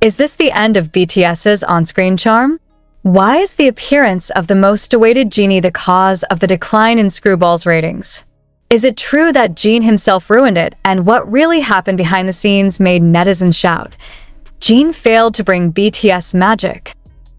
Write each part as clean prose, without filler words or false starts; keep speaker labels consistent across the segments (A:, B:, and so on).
A: Is this the end of BTS's on-screen charm? Why is the appearance of the most awaited genie the cause of the decline in Screwballs ratings? Is it true that Jin himself ruined it, and what really happened behind the scenes made netizens shout, "Jin failed to bring BTS magic"?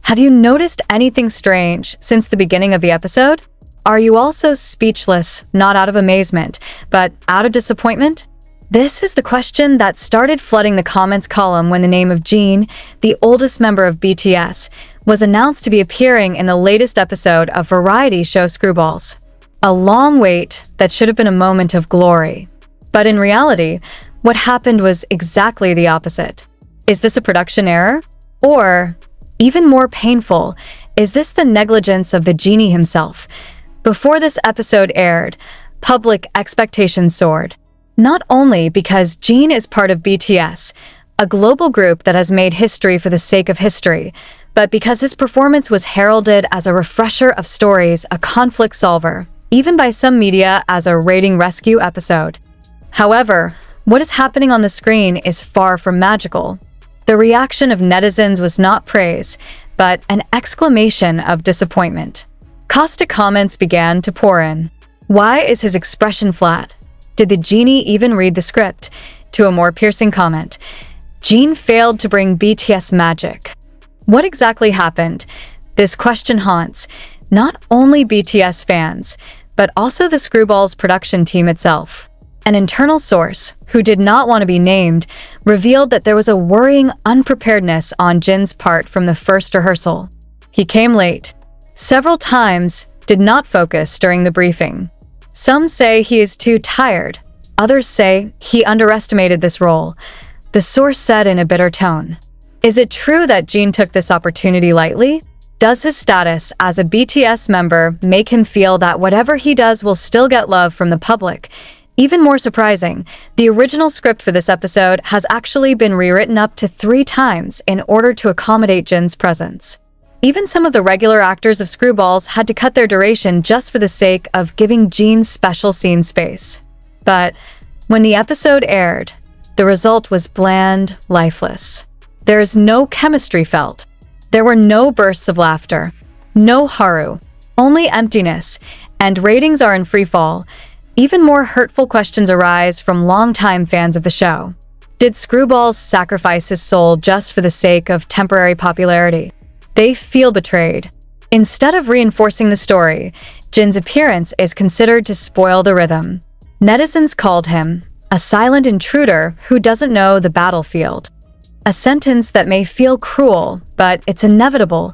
A: Have you noticed anything strange since the beginning of the episode? Are you also speechless, not out of amazement, but out of disappointment? This is the question that started flooding the comments column when the name of Jin, the oldest member of BTS, was announced to be appearing in the latest episode of variety show Screwballs. A long wait that should have been a moment of glory. But in reality, what happened was exactly the opposite. Is this a production error? Or, even more painful, is this the negligence of the genie himself? Before this episode aired, public expectations soared. Not only because Jin is part of BTS, a global group that has made history for the sake of history, but because his performance was heralded as a refresher of stories, a conflict solver, even by some media as a rating rescue episode. However, what is happening on the screen is far from magical. The reaction of netizens was not praise, but an exclamation of disappointment. Caustic comments began to pour in. Why is his expression flat? Did the genie even read the script? To a more piercing comment, Jin failed to bring BTS magic. What exactly happened? This question haunts not only BTS fans, but also the Screwballs production team itself. An internal source, who did not want to be named, revealed that there was a worrying unpreparedness on Jin's part from the first rehearsal. He came late. Several times, did not focus during the briefing. Some say he is too tired. Others say he underestimated this role. The source said in a bitter tone. Is it true that Jin took this opportunity lightly? Does his status as a BTS member make him feel that whatever he does will still get love from the public? Even more surprising, the original script for this episode has actually been rewritten up to 3 times in order to accommodate Jin's presence. Even some of the regular actors of Screwballs had to cut their duration just for the sake of giving Jin's special scene space. But when the episode aired, the result was bland, lifeless. There is no chemistry felt. There were no bursts of laughter, no haru, only emptiness, and ratings are in freefall. Even more hurtful questions arise from longtime fans of the show. Did Screwballs sacrifice his soul just for the sake of temporary popularity? They feel betrayed. Instead of reinforcing the story, Jin's appearance is considered to spoil the rhythm. Netizens called him a silent intruder who doesn't know the battlefield. A sentence that may feel cruel, but it's inevitable.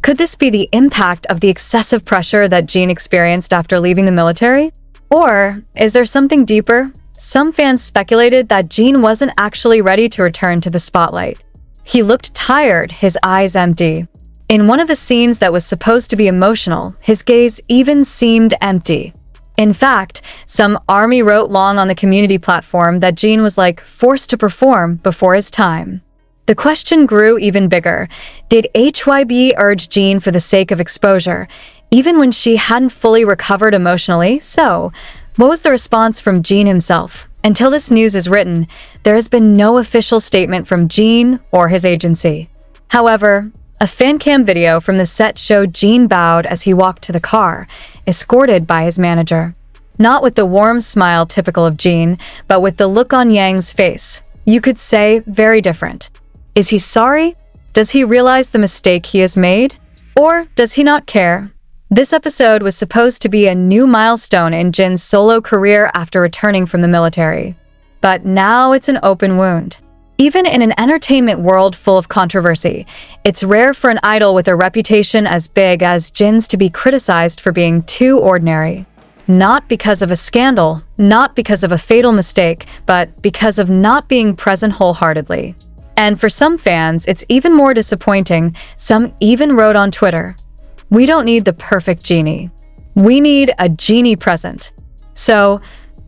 A: Could this be the impact of the excessive pressure that Jin experienced after leaving the military? Or is there something deeper? Some fans speculated that Jin wasn't actually ready to return to the spotlight. He looked tired, his eyes empty. In one of the scenes that was supposed to be emotional, his gaze even seemed empty. In fact, some army wrote long on the community platform that Jin was like forced to perform before his time. The question grew even bigger. Did HYB urge Jin for the sake of exposure, even when she hadn't fully recovered emotionally? So, what was the response from Jin himself? Until this news is written, there has been no official statement from Jin or his agency. However, a fancam video from the set showed Jin bowed as he walked to the car, escorted by his manager. Not with the warm smile typical of Jin, but with the look on Yang's face. You could say very different. Is he sorry? Does he realize the mistake he has made? Or does he not care? This episode was supposed to be a new milestone in Jin's solo career after returning from the military. But now it's an open wound. Even in an entertainment world full of controversy, it's rare for an idol with a reputation as big as Jin's to be criticized for being too ordinary. Not because of a scandal, not because of a fatal mistake, but because of not being present wholeheartedly. And for some fans, it's even more disappointing. Some even wrote on Twitter, "We don't need the perfect genie. We need a genie present." So,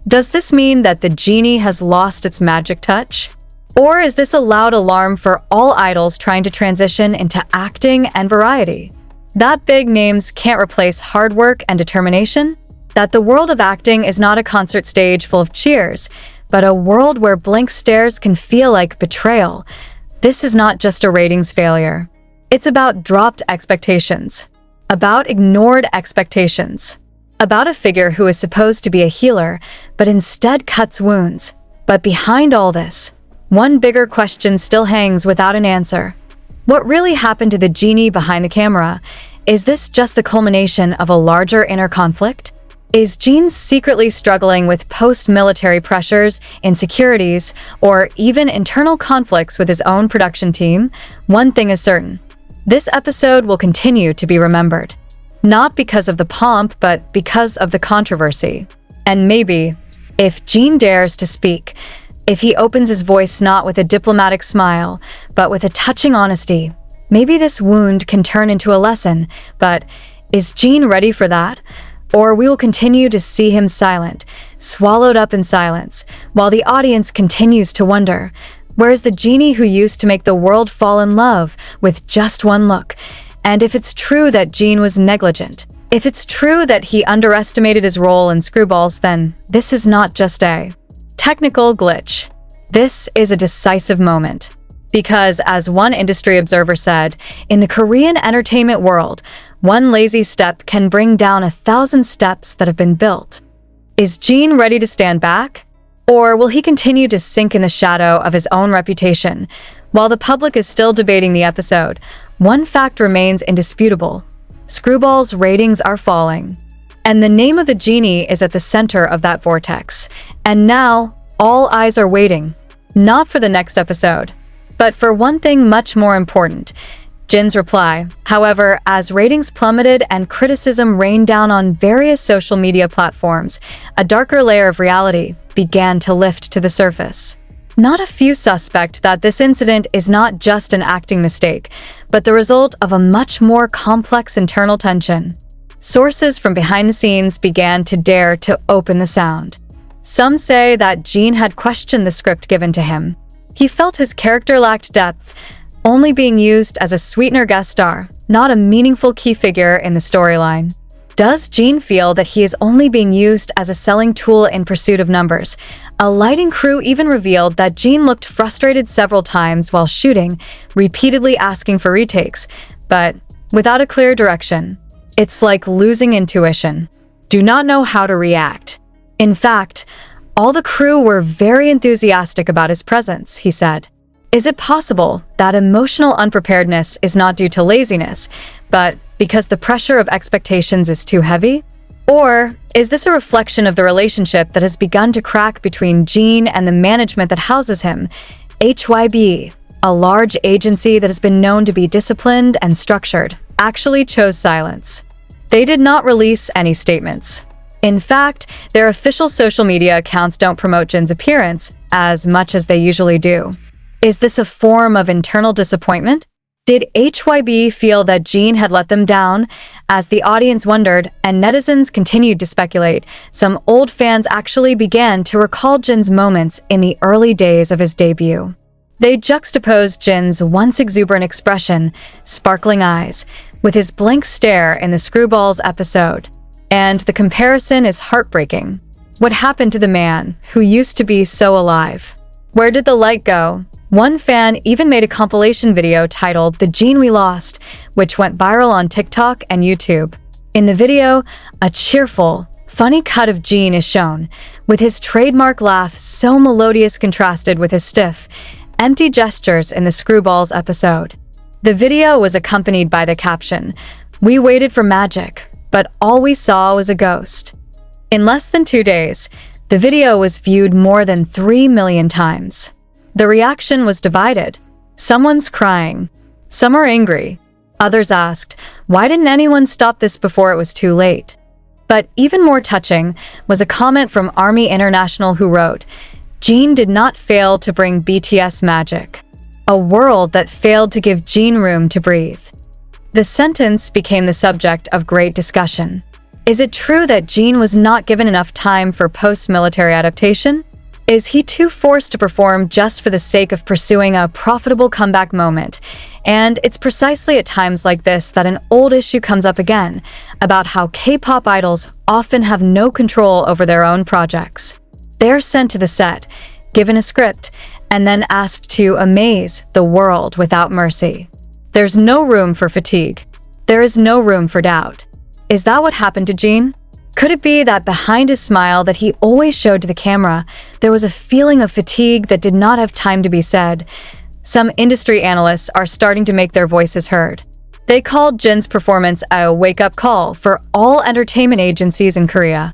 A: does this mean that the genie has lost its magic touch? Or is this a loud alarm for all idols trying to transition into acting and variety? That big names can't replace hard work and determination? That the world of acting is not a concert stage full of cheers, but a world where blank stares can feel like betrayal? this is not just a ratings failure. It's about dropped expectations, about ignored expectations, about a figure who is supposed to be a healer, but instead cuts wounds. But behind all this, one bigger question still hangs without an answer. What really happened to the genie behind the camera? Is this just the culmination of a larger inner conflict? Is Jins secretly struggling with post-military pressures, insecurities, or even internal conflicts with his own production team? One thing is certain. This episode will continue to be remembered. Not because of the pomp, but because of the controversy. And maybe, if Jin dares to speak, if he opens his voice not with a diplomatic smile, but with a touching honesty, maybe this wound can turn into a lesson. But is Jin ready for that? Or we will continue to see him silent, swallowed up in silence, while the audience continues to wonder, where is the genie who used to make the world fall in love with just one look? And if it's true that Jin was negligent, if it's true that he underestimated his role in Screwballs, then this is not just a technical glitch. This is a decisive moment. Because, as one industry observer said, in the Korean entertainment world, one lazy step can bring down 1,000 steps that have been built. Is Jin ready to stand back? Or will he continue to sink in the shadow of his own reputation? While the public is still debating the episode, one fact remains indisputable. Screwballs' ratings are falling. And the name of the genie is at the center of that vortex. And now, all eyes are waiting, not for the next episode, but for one thing much more important, Jin's reply. However, as ratings plummeted and criticism rained down on various social media platforms, a darker layer of reality began to lift to the surface. Not a few suspect that this incident is not just an acting mistake, but the result of a much more complex internal tension. Sources from behind the scenes began to dare to open the sound. Some say that Jin had questioned the script given to him. He felt his character lacked depth, only being used as a sweetener guest star, not a meaningful key figure in the storyline. Does Jin feel that he is only being used as a selling tool in pursuit of numbers? A lighting crew even revealed that Jin looked frustrated several times while shooting, repeatedly asking for retakes, but without a clear direction. It's like losing intuition. Do not know how to react. In fact, all the crew were very enthusiastic about his presence, he said. Is it possible that emotional unpreparedness is not due to laziness, but because the pressure of expectations is too heavy? Or is this a reflection of the relationship that has begun to crack between Jin and the management that houses him? HYB, a large agency that has been known to be disciplined and structured, actually chose silence. They did not release any statements. In fact, their official social media accounts don't promote Jin's appearance as much as they usually do. Is this a form of internal disappointment? Did HYB feel that Jin had let them down? As the audience wondered and netizens continued to speculate, some old fans actually began to recall Jin's moments in the early days of his debut. They juxtaposed Jin's once exuberant expression, sparkling eyes, with his blank stare in the Screwballs episode. And the comparison is heartbreaking. What happened to the man who used to be so alive? Where did the light go? One fan even made a compilation video titled "The Jin We Lost," which went viral on TikTok and YouTube. In the video, a cheerful, funny cut of Jin is shown, with his trademark laugh so melodious contrasted with his stiff, empty gestures in the Screwballs episode. The video was accompanied by the caption, "We waited for magic, but all we saw was a ghost." In less than 2 days, the video was viewed more than 3 million times. The reaction was divided. Someone's crying. Some are angry. Others asked, why didn't anyone stop this before it was too late? But even more touching was a comment from Army International who wrote, "Jin did not fail to bring BTS magic. A world that failed to give Jin room to breathe." The sentence became the subject of great discussion. Is it true that Jin was not given enough time for post-military adaptation? Is he too forced to perform just for the sake of pursuing a profitable comeback moment? And it's precisely at times like this that an old issue comes up again, about how K-pop idols often have no control over their own projects. They're sent to the set, given a script, and then asked to amaze the world without mercy. There's no room for fatigue. There is no room for doubt. Is that what happened to Jin? Could it be that behind his smile that he always showed to the camera, there was a feeling of fatigue that did not have time to be said? Some industry analysts are starting to make their voices heard. They called Jin's performance a wake-up call for all entertainment agencies in Korea.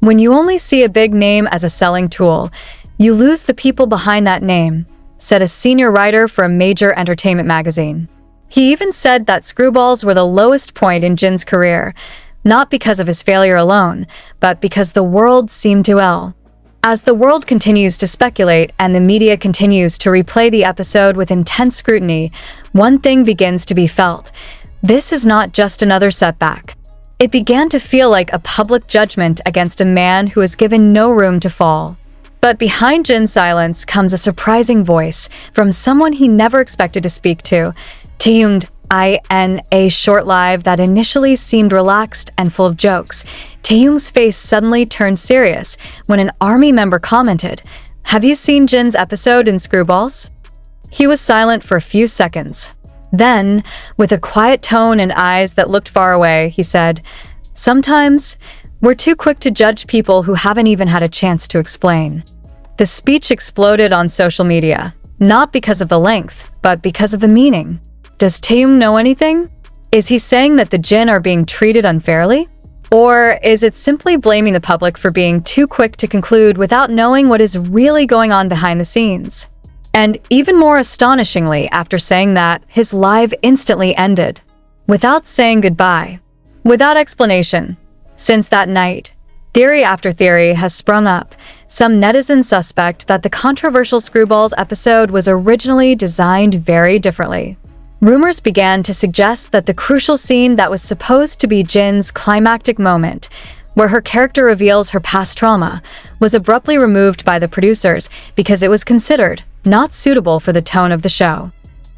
A: When you only see a big name as a selling tool, you lose the people behind that name, said a senior writer for a major entertainment magazine. He even said that Screwballs were the lowest point in Jin's career, not because of his failure alone, but because the world seemed to ill. As the world continues to speculate and the media continues to replay the episode with intense scrutiny, one thing begins to be felt. This is not just another setback. It began to feel like a public judgment against a man who was given no room to fall. But behind Jin's silence comes a surprising voice from someone he never expected to speak to. Taehyung, in a short live that initially seemed relaxed and full of jokes, Taehyung's face suddenly turned serious when an army member commented, "Have you seen Jin's episode in Screwballs?" He was silent for a few seconds. Then, with a quiet tone and eyes that looked far away, he said, "Sometimes, we're too quick to judge people who haven't even had a chance to explain." The speech exploded on social media, not because of the length, but because of the meaning. Does Taehyung know anything? Is he saying that the Jin are being treated unfairly? Or is it simply blaming the public for being too quick to conclude without knowing what is really going on behind the scenes? And even more astonishingly, after saying that, his live instantly ended, without saying goodbye, without explanation. Since that night, theory after theory has sprung up. Some netizens suspect that the controversial Screwballs episode was originally designed very differently. Rumors began to suggest that the crucial scene that was supposed to be Jin's climactic moment, where her character reveals her past trauma, was abruptly removed by the producers because it was considered not suitable for the tone of the show.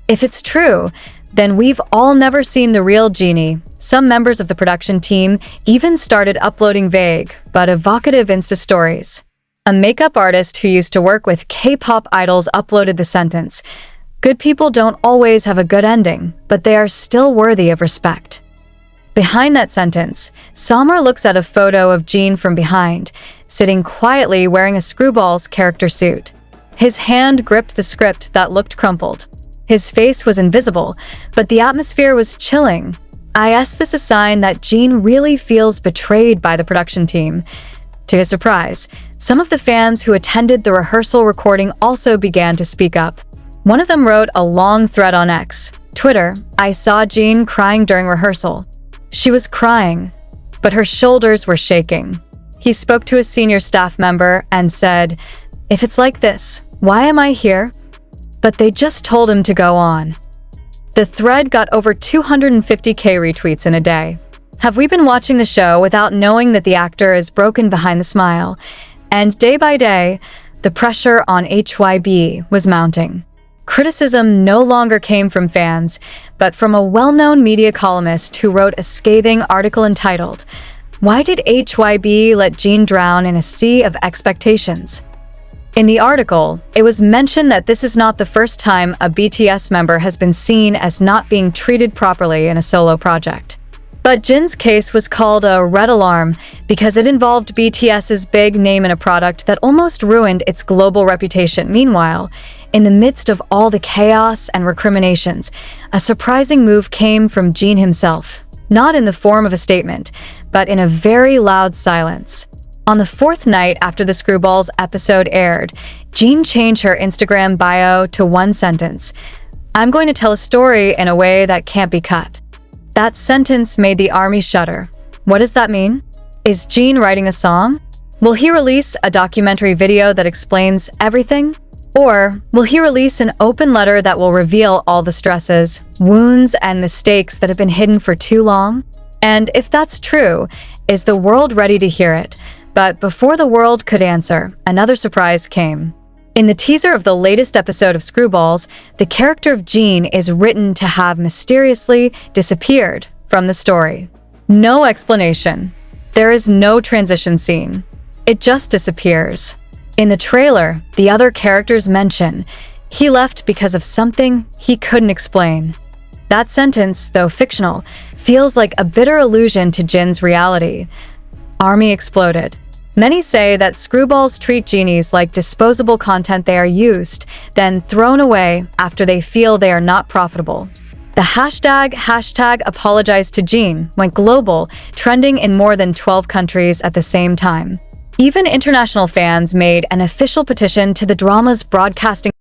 A: If it's true, then we've all never seen the real Genie. Some members of the production team even started uploading vague but evocative Insta stories. A makeup artist who used to work with K-pop idols uploaded the sentence, "Good people don't always have a good ending, but they are still worthy of respect." Behind that sentence, Samar looks at a photo of Jin from behind, sitting quietly wearing a Screwballs character suit. His hand gripped the script that looked crumpled. His face was invisible, but the atmosphere was chilling. I guess this is a sign that Jin really feels betrayed by the production team. To his surprise, some of the fans who attended the rehearsal recording also began to speak up. One of them wrote a long thread on X, Twitter, "I saw Jin crying during rehearsal. She was crying, but her shoulders were shaking." He spoke to a senior staff member and said, "If it's like this, why am I here?" But they just told him to go on. The thread got over 250k retweets in a day. Have we been watching the show without knowing that the actor is broken behind the smile? And day by day, the pressure on HYB was mounting. Criticism no longer came from fans, but from a well-known media columnist who wrote a scathing article entitled, "Why did HYB let Jin drown in a sea of expectations?" In the article, it was mentioned that this is not the first time a BTS member has been seen as not being treated properly in a solo project. But Jin's case was called a red alarm because it involved BTS's big name in a product that almost ruined its global reputation. Meanwhile, in the midst of all the chaos and recriminations, a surprising move came from Jin himself, not in the form of a statement, but in a very loud silence. On the fourth night after the Screwballs episode aired, Jin changed her Instagram bio to one sentence, "I'm going to tell a story in a way that can't be cut." That sentence made the army shudder. What does that mean? Is Jin writing a song? Will he release a documentary video that explains everything? Or will he release an open letter that will reveal all the stresses, wounds, and mistakes that have been hidden for too long? And if that's true, is the world ready to hear it? But before the world could answer, another surprise came. In the teaser of the latest episode of Screwballs, the character of Jin is written to have mysteriously disappeared from the story. No explanation. There is no transition scene. It just disappears. In the trailer, the other characters mention, "He left because of something he couldn't explain." That sentence, though fictional, feels like a bitter allusion to Jin's reality. Army exploded. Many say that Screwballs treat genies like disposable content. They are used, then thrown away after they feel they are not profitable. The hashtag apologize to Jin went global, trending in more than 12 countries at the same time. Even international fans made an official petition to the drama's broadcasting